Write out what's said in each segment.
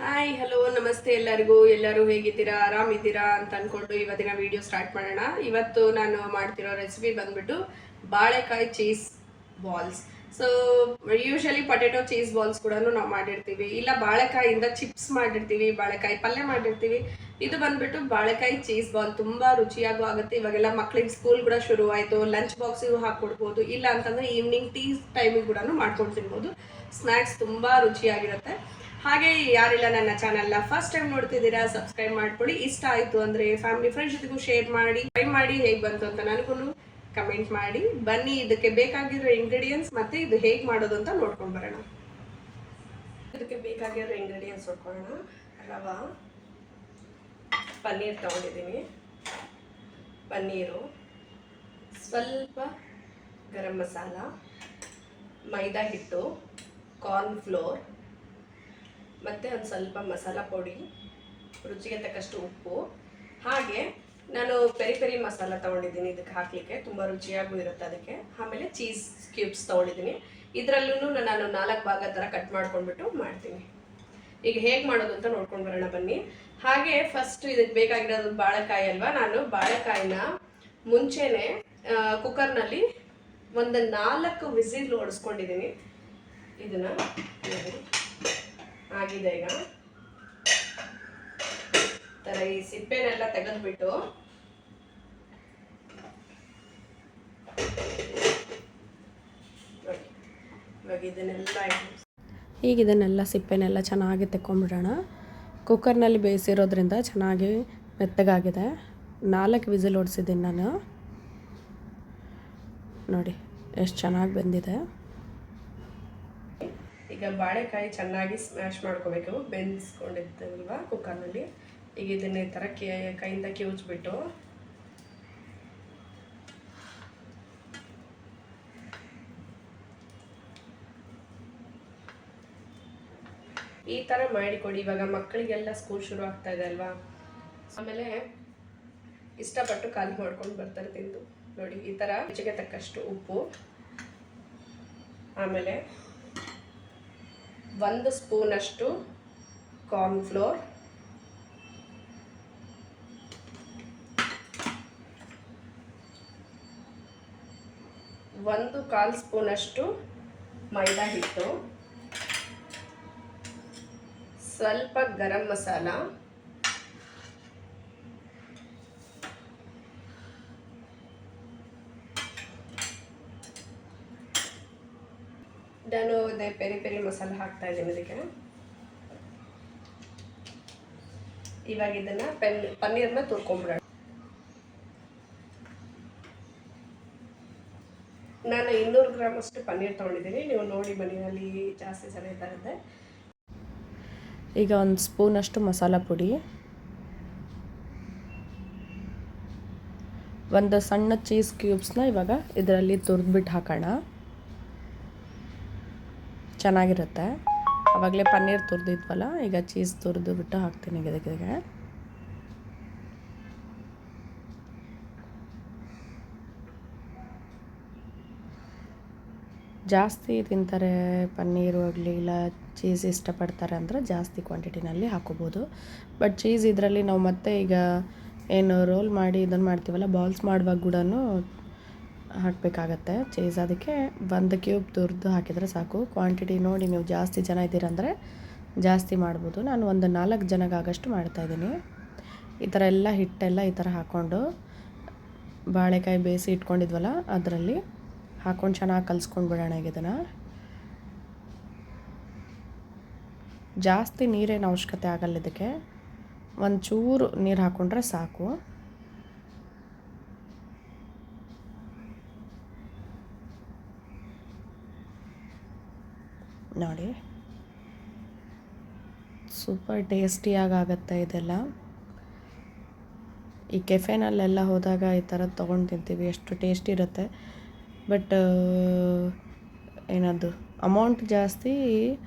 Hi hello ನಮಸ್ತೆ ಎಲ್ಲರಿಗೂ. ಎಲ್ಲರೂ ಹೇಗಿದ್ದೀರಾ, ಆರಾಮಿದ್ದೀರಾ ಅಂತ ಅಂದ್ಕೊಂಡು ಇವತ್ತಿನ ವಿಡಿಯೋ ಸ್ಟಾರ್ಟ್ ಮಾಡೋಣ. ಇವತ್ತು ನಾನು ಮಾಡ್ತಿರೋ ರೆಸಿಪಿ ಬಂದ್ಬಿಟ್ಟು ಬಾಳೆಕಾಯಿ cheese balls. So usually potato cheese balls ಕೂಡ ನಾವು ಮಾಡಿರ್ತೀವಿ, ಇಲ್ಲ ಬಾಳೆಕಾಯಿಂದ ಚಿಪ್ಸ್ ಮಾಡಿರ್ತೀವಿ, ಬಾಳೆಕಾಯಿ ಪಲ್ಯ ಮಾಡಿರ್ತೀವಿ. ಇದು ಬಂದ್ಬಿಟ್ಟು ಬಾಳೆಕಾಯಿ ಚೀಸ್ ಬಾಲ್ ತುಂಬ ರುಚಿಯಾಗೂ ಆಗುತ್ತೆ. ಇವಾಗೆಲ್ಲ ಮಕ್ಳಿಗೆ ಸ್ಕೂಲ್ ಕೂಡ ಶುರು ಆಯಿತು, ಲಂಚ್ ಬಾಕ್ಸಿಗೂ ಹಾಕ್ಕೊಡ್ಬೋದು, ಇಲ್ಲ ಅಂತಂದರೆ ಈವ್ನಿಂಗ್ ಟೀ ಟೈಮಿಗೆ ಕೂಡ ಮಾಡ್ಕೊಂಡು ತಿನ್ಬೋದು. ಸ್ನ್ಯಾಕ್ಸ್ ತುಂಬ ರುಚಿಯಾಗಿರುತ್ತೆ. ಹಾಗೆ ಯಾರೆಲ್ಲ ನನ್ನ ಚಾನಲ್ನ ಫಸ್ಟ್ ಟೈಮ್ ನೋಡ್ತಿದ್ದೀರಾ ಸಬ್ಸ್ಕ್ರೈಬ್ ಮಾಡ್ಕೊಳ್ಳಿ. ಇಷ್ಟ ಆಯಿತು ಅಂದರೆ ಫ್ಯಾಮಿಲಿ ಫ್ರೆಂಡ್ಸ್ ಜೊತೆಗೂ ಶೇರ್ ಮಾಡಿ, ಟ್ರೈ ಮಾಡಿ ಹೇಗೆ ಬಂತು ಅಂತ ನನಗೂ ಕಮೆಂಟ್ ಮಾಡಿ. ಬನ್ನಿ ಇದಕ್ಕೆ ಬೇಕಾಗಿರೋ ಇಂಗ್ರೀಡಿಯೆಂಟ್ಸ್ ಮತ್ತು ಇದು ಹೇಗೆ ಮಾಡೋದು ಅಂತ ನೋಡ್ಕೊಂಡು ಬರೋಣ. ಇದಕ್ಕೆ ಬೇಕಾಗಿರೋ ಇಂಗ್ರೀಡಿಯೆಂಟ್ಸ್ ನೋಡ್ಕೊಳ್ಳೋಣ. ರವಾ, ಪನ್ನೀರ್ ತೊಗೊಂಡಿದ್ದೀನಿ, ಪನ್ನೀರು, ಸ್ವಲ್ಪ ಗರಂ ಮಸಾಲ, ಮೈದಾ ಹಿಟ್ಟು, ಕಾರ್ನ್ ಫ್ಲೋರ್, ಮತ್ತು ಒಂದು ಸ್ವಲ್ಪ ಮಸಾಲ ಪುಡಿ, ರುಚಿಗೆ ತಕ್ಕಷ್ಟು ಉಪ್ಪು. ಹಾಗೆ ನಾನು ಪೆರಿ ಪೆರಿ ಮಸಾಲ ತೊಗೊಂಡಿದ್ದೀನಿ ಇದಕ್ಕೆ ಹಾಕಲಿಕ್ಕೆ, ತುಂಬ ರುಚಿಯಾಗೂ ಇರುತ್ತೆ ಅದಕ್ಕೆ. ಆಮೇಲೆ ಚೀಸ್ ಕ್ಯೂಬ್ಸ್ ತೊಗೊಂಡಿದ್ದೀನಿ. ಇದರಲ್ಲೂ ನಾನು 4 ಭಾಗ ಥರ ಕಟ್ ಮಾಡ್ಕೊಂಡ್ಬಿಟ್ಟು ಮಾಡ್ತೀನಿ. ಈಗ ಹೇಗೆ ಮಾಡೋದು ಅಂತ ನೋಡ್ಕೊಂಡು ಬರೋಣ ಬನ್ನಿ. ಹಾಗೆ ಫಸ್ಟ್ ಇದಕ್ಕೆ ಬೇಕಾಗಿರೋದು ಬಾಳೆಕಾಯಿ ಅಲ್ವಾ. ನಾನು ಬಾಳೆಕಾಯಿನ ಮುಂಚೆನೇ ಕುಕ್ಕರ್ನಲ್ಲಿ ಒಂದು 4 ವಿಸಿಲ್ ಓಡಿಸ್ಕೊಂಡಿದ್ದೀನಿ. ಇದನ್ನು ಆಗಿದೆ. ಈಗ ತರ ಈ ಸಿಪ್ಪೆನೆಲ್ಲ ತೆಗೆದ್ಬಿಟ್ಟು ಇವಾಗ ಇದನ್ನೆಲ್ಲ ಸಿಪ್ಪೆನೆಲ್ಲ ಚೆನ್ನಾಗಿ ತೆಕ್ಕೊಂಡ್ಬಿಡೋಣ. ಕುಕ್ಕರ್ನಲ್ಲಿ ಬೇಯಿಸಿರೋದ್ರಿಂದ ಚೆನ್ನಾಗಿ ಮೆತ್ತಗಾಗಿದೆ. 4 ವಿಸಿಲ್ ಓಡಿಸಿದ್ದೀನಿ ನಾನು. ನೋಡಿ ಎಷ್ಟು ಚೆನ್ನಾಗಿ ಬಂದಿದೆ. ಈಗ ಬಾಳೆಕಾಯಿ ಚೆನ್ನಾಗಿ ಸ್ಮ್ಯಾಶ್ ಮಾಡ್ಕೋಬೇಕು, ಬೆಂದಿಸ್ಕೊಂಡಿರ್ತೇವಲ್ವ ಕುಕ್ಕರ್ನಲ್ಲಿ. ಈಗ ಇದನ್ನ ಈ ಥರ ಕೈಯಿಂದ ಕಿವುಚ್ಬಿಟ್ಟು ಈ ಥರ ಮಾಡಿಕೊಡಿ. ಇವಾಗ ಮಕ್ಕಳಿಗೆಲ್ಲ ಸ್ಕೂಲ್ ಶುರು ಆಗ್ತಾ ಇದೆ ಅಲ್ವಾ, ಆಮೇಲೆ ಇಷ್ಟಪಟ್ಟು ಖಾಲಿ ಮಾಡ್ಕೊಂಡು ಬರ್ತಾರೆ ತಿಂದು. ನೋಡಿ ಈ ಥರ ರುಚಿಗೆ ತಕ್ಕಷ್ಟು ಉಪ್ಪು, ಆಮೇಲೆ 1 ಸ್ಪೂನಷ್ಟು ಕಾರ್ನ್ ಫ್ಲೋರ್, ಒಂದು 1/4 ಸ್ಪೂನಷ್ಟು ಮೈದಾ ಹಿಟ್ಟು, ಸ್ವಲ್ಪ ಗರಂ ಮಸಾಲ, ನಾನು ಅದೇ ಪೆರಿ ಪೆರಿ ಮಸಾಲ ಹಾಕ್ತಾ ಇದ್ದೀನಿ ಇದಕ್ಕೆ. ಇವಾಗ ಇದನ್ನ ಪನ್ನೀರ್ನ ತುರ್ಕೊಂಡ್ಬಿಡೋಣ. ನಾನು 200 ಗ್ರಾಮ್ ಅಷ್ಟು ಪನ್ನೀರ್ ತೊಗೊಂಡಿದ್ದೀನಿ. ನೀವು ನೋಡಿ ಮನೆಯಲ್ಲಿ ಜಾಸ್ತಿ ಜನ ಇದ್ದಾರೆ. ಈಗ 1 ಸ್ಪೂನಷ್ಟು ಮಸಾಲ ಪುಡಿ, ಒಂದು ಸಣ್ಣ ಚೀಸ್ ಕ್ಯೂಬ್ಸ್ನ ಇವಾಗ ಇದರಲ್ಲಿ ತುರಿದ್ಬಿಟ್ಟು ಹಾಕೋಣ. ಚೆನ್ನಾಗಿರುತ್ತೆ. ಆವಾಗಲೇ ಪನ್ನೀರ್ ತುರಿದಿದ್ವಲ್ಲ, ಈಗ ಚೀಸ್ ತುರಿದು ಬಿಟ್ಟು ಹಾಕ್ತೀನಿ ಇದಕ್ಕೆ. ಜಾಸ್ತಿ ತಿಂತಾರೆ ಪನ್ನೀರು ಆಗಲಿ, ಇಲ್ಲ ಚೀಸ್ ಇಷ್ಟಪಡ್ತಾರೆ ಅಂದರೆ ಜಾಸ್ತಿ ಕ್ವಾಂಟಿಟಿನಲ್ಲಿ ಹಾಕೋಬೋದು. ಬಟ್ ಚೀಸ್ ಇದರಲ್ಲಿ ನಾವು ಮತ್ತೆ ಈಗ ಏನು ರೋಲ್ ಮಾಡಿ ಇದನ್ನು ಮಾಡ್ತೀವಲ್ಲ, ಬಾಲ್ಸ್ ಮಾಡುವಾಗ ಕೂಡ ಹಾಕಬೇಕಾಗತ್ತೆ ಚೀಸ್. ಅದಕ್ಕೆ 1 ಕ್ಯೂಬ್ ತುರಿದು ಹಾಕಿದರೆ ಸಾಕು. ಕ್ವಾಂಟಿಟಿ ನೋಡಿ, ನೀವು ಜಾಸ್ತಿ ಜನ ಇದ್ದೀರಂದರೆ ಜಾಸ್ತಿ ಮಾಡ್ಬೋದು. ನಾನು ಒಂದು 4 ಜನಗಾಗಷ್ಟು ಮಾಡ್ತಾಯಿದ್ದೀನಿ. ಈ ಥರ ಎಲ್ಲ ಹಿಟ್ಟೆಲ್ಲ ಈ ಥರ ಹಾಕ್ಕೊಂಡು ಬಾಳೆಕಾಯಿ ಬೇಯಿಸಿ ಇಟ್ಕೊಂಡಿದ್ವಲ್ಲ ಅದರಲ್ಲಿ ಹಾಕ್ಕೊಂಡು ಚೆನ್ನಾಗಿ ಕಲಿಸ್ಕೊಂಡು ಬಿಡೋಣ. ಈಗ ಇದನ್ನು ಜಾಸ್ತಿ ನೀರೇನು ಅವಶ್ಯಕತೆ ಆಗಲ್ಲ ಇದಕ್ಕೆ, ಒಂಚೂರು ನೀರು ಹಾಕ್ಕೊಂಡ್ರೆ ಸಾಕು. ನೋಡಿ ಸೂಪರ್ ಟೇಸ್ಟಿಯಾಗುತ್ತೆ ಇದೆಲ್ಲ. ಈ ಕೆಫೆನಲ್ಲೆಲ್ಲ ಹೋದಾಗ ಈ ಥರದ್ದು ತೊಗೊಂಡು ತಿಂತೀವಿ, ಎಷ್ಟು ಟೇಸ್ಟಿ ಇರುತ್ತೆ. ಬಟ್ ಏನದು ಅಮೌಂಟ್ ಜಾಸ್ತಿ,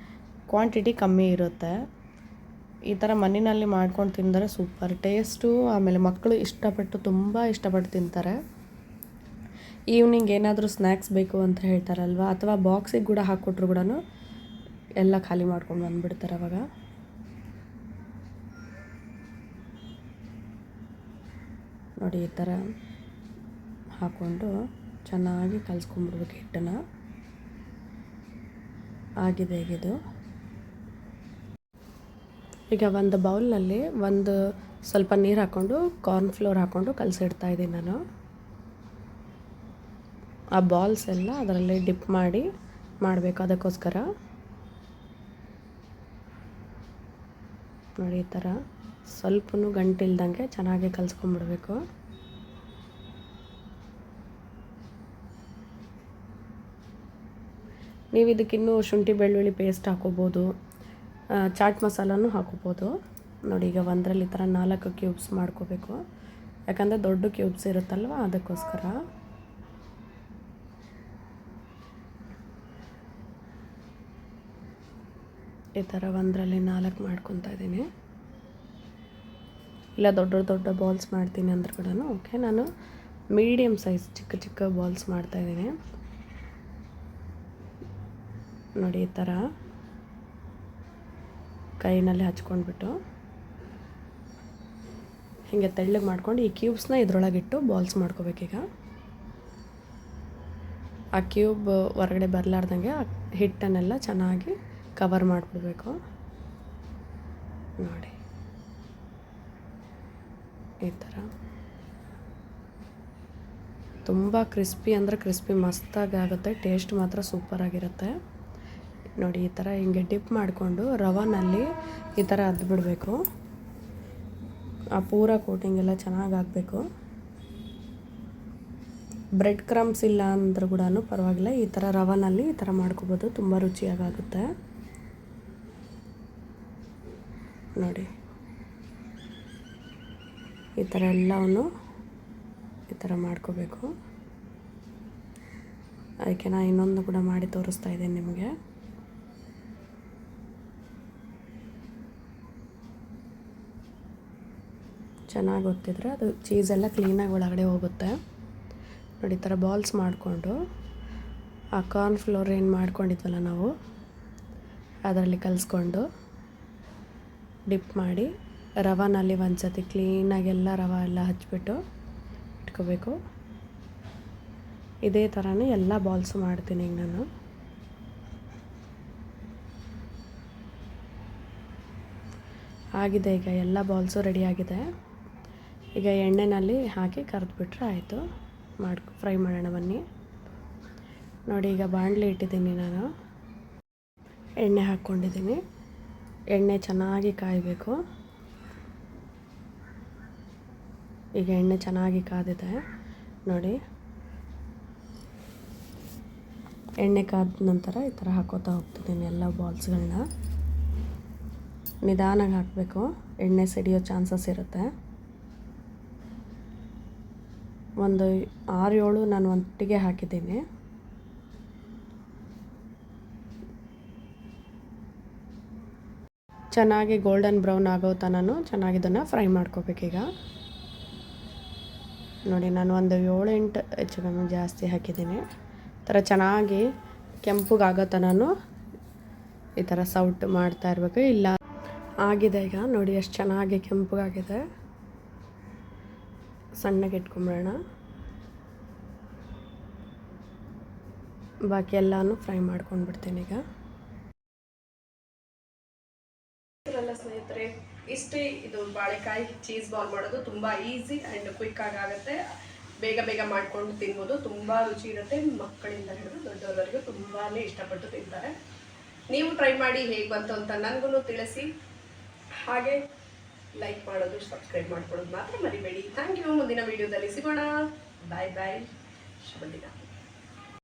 ಕ್ವಾಂಟಿಟಿ ಕಮ್ಮಿ ಇರುತ್ತೆ. ಈ ಥರ ಮನೆಯಲ್ಲಿ ಮಾಡ್ಕೊಂಡು ತಿಂದರೆ ಸೂಪರ್ ಟೇಸ್ಟು. ಆಮೇಲೆ ಮಕ್ಕಳು ತುಂಬ ಇಷ್ಟಪಟ್ಟು ತಿಂತಾರೆ. ಈವ್ನಿಂಗ್ ಏನಾದರೂ ಸ್ನ್ಯಾಕ್ಸ್ ಬೇಕು ಅಂತ ಹೇಳ್ತಾರಲ್ವ, ಅಥವಾ ಬಾಕ್ಸಿಗೆ ಕೂಡ ಹಾಕ್ಕೊಟ್ರು ಕೂಡ ಎಲ್ಲ ಖಾಲಿ ಮಾಡ್ಕೊಂಡು ಬಂದುಬಿಡ್ತಾರೆ ಅವಾಗ. ನೋಡಿ ಈ ಥರ ಹಾಕ್ಕೊಂಡು ಚೆನ್ನಾಗಿ ಕಲಿಸ್ಕೊಂಡ್ಬಿಡ್ಬೇಕು ಹಿಟ್ಟನ್ನು. ಆಗಿದೆ ಇದು. ಈಗ ಒಂದು ಬೌಲ್ನಲ್ಲಿ ಸ್ವಲ್ಪ ನೀರು ಹಾಕ್ಕೊಂಡು ಕಾರ್ನ್ ಫ್ಲೋರ್ ಹಾಕ್ಕೊಂಡು ಕಲಸಿಡ್ತಾ ಇದ್ದೀನಿ ನಾನು. ಆ ಬಾಲ್ಸ್ ಎಲ್ಲ ಅದರಲ್ಲಿ ಡಿಪ್ ಮಾಡಬೇಕು. ಅದಕ್ಕೋಸ್ಕರ ನೋಡಿ ಈ ಥರ ಸ್ವಲ್ಪನೂ ಗಂಟಿಲ್ದಂಗೆ ಚೆನ್ನಾಗಿ ಕಲಿಸ್ಕೊಂಡ್ಬಿಡ್ಬೇಕು. ನೀವು ಇದಕ್ಕಿನ್ನೂ ಶುಂಠಿ ಬೆಳ್ಳುಳ್ಳಿ ಪೇಸ್ಟ್ ಹಾಕೋಬೋದು, ಚಾಟ್ ಮಸಾಲನೂ ಹಾಕೋಬೋದು. ನೋಡಿ ಈಗ ಒಂದರಲ್ಲಿ ಈ ಥರ 4 ಕ್ಯೂಬ್ಸ್ ಮಾಡ್ಕೋಬೇಕು. ಯಾಕಂದರೆ ದೊಡ್ಡ ಕ್ಯೂಬ್ಸ್ ಇರುತ್ತಲ್ವ, ಅದಕ್ಕೋಸ್ಕರ. ಈ ಥರ ಒಂದರಲ್ಲಿ 4 ಮಾಡ್ಕೊತಾ ಇದ್ದೀನಿ. ಇಲ್ಲ ದೊಡ್ಡ ಬಾಲ್ಸ್ ಮಾಡ್ತೀನಿ ಅಂದ್ರೆ ಕೂಡ ಓಕೆ. ನಾನು ಮೀಡಿಯಮ್ ಸೈಜ್ ಚಿಕ್ಕ ಬಾಲ್ಸ್ ಮಾಡ್ತಾಯಿದ್ದೀನಿ. ನೋಡಿ ಈ ಥರ ಕೈನಲ್ಲಿ ಹಚ್ಕೊಂಡ್ಬಿಟ್ಟು ಹೀಗೆ ತೆಳ್ಳಗೆ ಮಾಡ್ಕೊಂಡು ಈ ಕ್ಯೂಬ್ಸ್ನ ಇದ್ರೊಳಗಿಟ್ಟು ಬಾಲ್ಸ್ ಮಾಡ್ಕೋಬೇಕೀಗ. ಆ ಕ್ಯೂಬ್ ಹೊರಗಡೆ ಬರಲಾರ್ದಂಗೆ ಆ ಹಿಟ್ಟನ್ನೆಲ್ಲ ಚೆನ್ನಾಗಿ ಕವರ್ ಮಾಡಿಬಿಡ್ಬೇಕು. ನೋಡಿ ಈ ಥರ ತುಂಬ ಕ್ರಿಸ್ಪಿ ಅಂದರೆ ಕ್ರಿಸ್ಪಿ ಮಸ್ತಾಗಿ ಆಗುತ್ತೆ. ಟೇಸ್ಟ್ ಮಾತ್ರ ಸೂಪರಾಗಿರುತ್ತೆ. ನೋಡಿ ಈ ಥರ ಹಿಂಗೆ ಡಿಪ್ ಮಾಡಿಕೊಂಡು ರವಾನಲ್ಲಿ ಈ ಥರ ಅದ್ಬಿಡಬೇಕು. ಆ ಪೂರ ಕೋಟಿಂಗ್ ಎಲ್ಲ ಚೆನ್ನಾಗಿ ಆಗಬೇಕು. ಬ್ರೆಡ್ ಕ್ರಮ್ಸ್ ಇಲ್ಲ ಅಂದರೂ ಕೂಡ ಪರವಾಗಿಲ್ಲ, ಈ ಥರ ರವಾನಲ್ಲಿ ಈ ಥರ ಮಾಡ್ಕೋಬೋದು. ತುಂಬ ರುಚಿಯಾಗುತ್ತೆ. ನೋಡಿ ಈ ಥರ ಎಲ್ಲವನ್ನು ಈ ಥರ ಮಾಡ್ಕೋಬೇಕು. ಅದಕ್ಕೆ ನಾನು ಇನ್ನೊಂದು ಕೂಡ ಮಾಡಿ ತೋರಿಸ್ತಾ ಇದ್ದೀನಿ ನಿಮಗೆ. ಚೆನ್ನಾಗಿ ಗೊತ್ತಿದ್ರೆ ಅದು ಚೀಸೆಲ್ಲ ಕ್ಲೀನಾಗಿ ಒಳಗಡೆ ಹೋಗುತ್ತೆ. ನೋಡಿ ಈ ಥರ ಬಾಲ್ಸ್ ಮಾಡಿಕೊಂಡು ಆ ಕಾರ್ನ್ ಫ್ಲೋರ್ ಏನು ಮಾಡ್ಕೊಂಡಿದ್ವಲ್ಲ ನಾವು, ಅದರಲ್ಲಿ ಕಲಿಸ್ಕೊಂಡು ಡಿಪ್ ಮಾಡಿ ರವಾನಲ್ಲಿ ಒಂದು ಸತಿ ಕ್ಲೀನಾಗಿ ಎಲ್ಲ ರವೆ ಎಲ್ಲ ಹಚ್ಬಿಟ್ಟು ಇಟ್ಕೋಬೇಕು. ಇದೇ ಥರನೇ ಎಲ್ಲ ಬಾಲ್ಸು ಮಾಡ್ತೀನಿ ಈಗ ನಾನು. ಆಗಿದೆ ಈಗ ಎಲ್ಲ ಬಾಲ್ಸು ರೆಡಿಯಾಗಿದೆ. ಈಗ ಎಣ್ಣೆಯಲ್ಲಿ ಹಾಕಿ ಕರೆದ್ಬಿಟ್ರೆ ಆಯಿತು. ಫ್ರೈ ಮಾಡೋಣ ಬನ್ನಿ. ನೋಡಿ ಈಗ ಬಾಣಲಿ ಇಟ್ಟಿದ್ದೀನಿ ನಾನು, ಎಣ್ಣೆ ಹಾಕ್ಕೊಂಡಿದ್ದೀನಿ. ಎಣ್ಣೆ ಚೆನ್ನಾಗಿ ಕಾಯಬೇಕು. ಈಗ ಎಣ್ಣೆ ಚೆನ್ನಾಗಿ ಕಾದಿದೆ ನೋಡಿ. ಎಣ್ಣೆ ಕಾದ ನಂತರ ಈ ಥರ ಹಾಕೋತಾ ಹೋಗ್ತಿದ್ದೀನಿ ಎಲ್ಲ ಬಾಲ್ಸ್ಗಳನ್ನ. ನಿಧಾನಾಗಿ ಹಾಕಬೇಕು, ಎಣ್ಣೆ ಸಿಡಿಯೋ ಚಾನ್ಸಸ್ ಇರುತ್ತೆ. ಒಂದು 6-7 ನಾನು ಒಟ್ಟಿಗೆ ಹಾಕಿದ್ದೀನಿ. ಚೆನ್ನಾಗಿ ಗೋಲ್ಡನ್ ಬ್ರೌನ್ ಆಗೋ ತನಕ ಚೆನ್ನಾಗಿ ಇದನ್ನು ಫ್ರೈ ಮಾಡ್ಕೋಬೇಕೀಗ. ನೋಡಿ ನಾನು ಒಂದು 7-8 ಹೆಚ್ಚು ಕಮ್ಮಿ ಜಾಸ್ತಿ ಹಾಕಿದ್ದೀನಿ. ಈ ಥರ ಚೆನ್ನಾಗಿ ಕೆಂಪಗಾಗೋ ತನಕ ಈ ಥರ ಸೌಟ್ ಮಾಡ್ತಾ ಇರಬೇಕು. ಇಲ್ಲ ಆಗಿದೆ ಈಗ ನೋಡಿ ಎಷ್ಟು ಚೆನ್ನಾಗಿ ಕೆಂಪಗಾಗಿದೆ. ಸಣ್ಣಗೆ ಇಟ್ಕೊಂಬಿಡೋಣ. ಬಾಕಿ ಎಲ್ಲನೂ ಫ್ರೈ ಮಾಡ್ಕೊಂಡು ಬಿಡ್ತೀನಿ ಈಗ. ಸ್ನೇಹಿತರೆ, ಇಷ್ಟೇ ಇದು ಬಾಳೆಕಾಯಿ ಚೀಸ್ ಬಾಲ್ ಮಾಡೋದು. ತುಂಬ ಈಸಿ ಆ್ಯಂಡ್ ಕ್ವಿಕ್ ಆಗುತ್ತೆ. ಬೇಗ ಮಾಡ್ಕೊಂಡು ತಿನ್ಬೋದು. ತುಂಬ ರುಚಿ ಇರುತ್ತೆ. ಮಕ್ಕಳಿಂದ ಹಿಡಿದು ದೊಡ್ಡವರವರೆಗೂ ತುಂಬಾ ಇಷ್ಟಪಟ್ಟು ತಿಂತಾರೆ. ನೀವು ಟ್ರೈ ಮಾಡಿ ಹೇಗೆ ಬಂತು ಅಂತ ನನಗೂ ತಿಳಿಸಿ. ಹಾಗೆ ಲೈಕ್ ಮಾಡೋದು, ಸಬ್ಸ್ಕ್ರೈಬ್ ಮಾಡ್ಕೊಳ್ಳೋದು ಮಾತ್ರ ಮರಿಬೇಡಿ. Thank you. ಮುಂದಿನ ವಿಡಿಯೋದಲ್ಲಿ ಸಿಗೋಣ. ಬಾಯ್. ಶುಭ ದಿನ.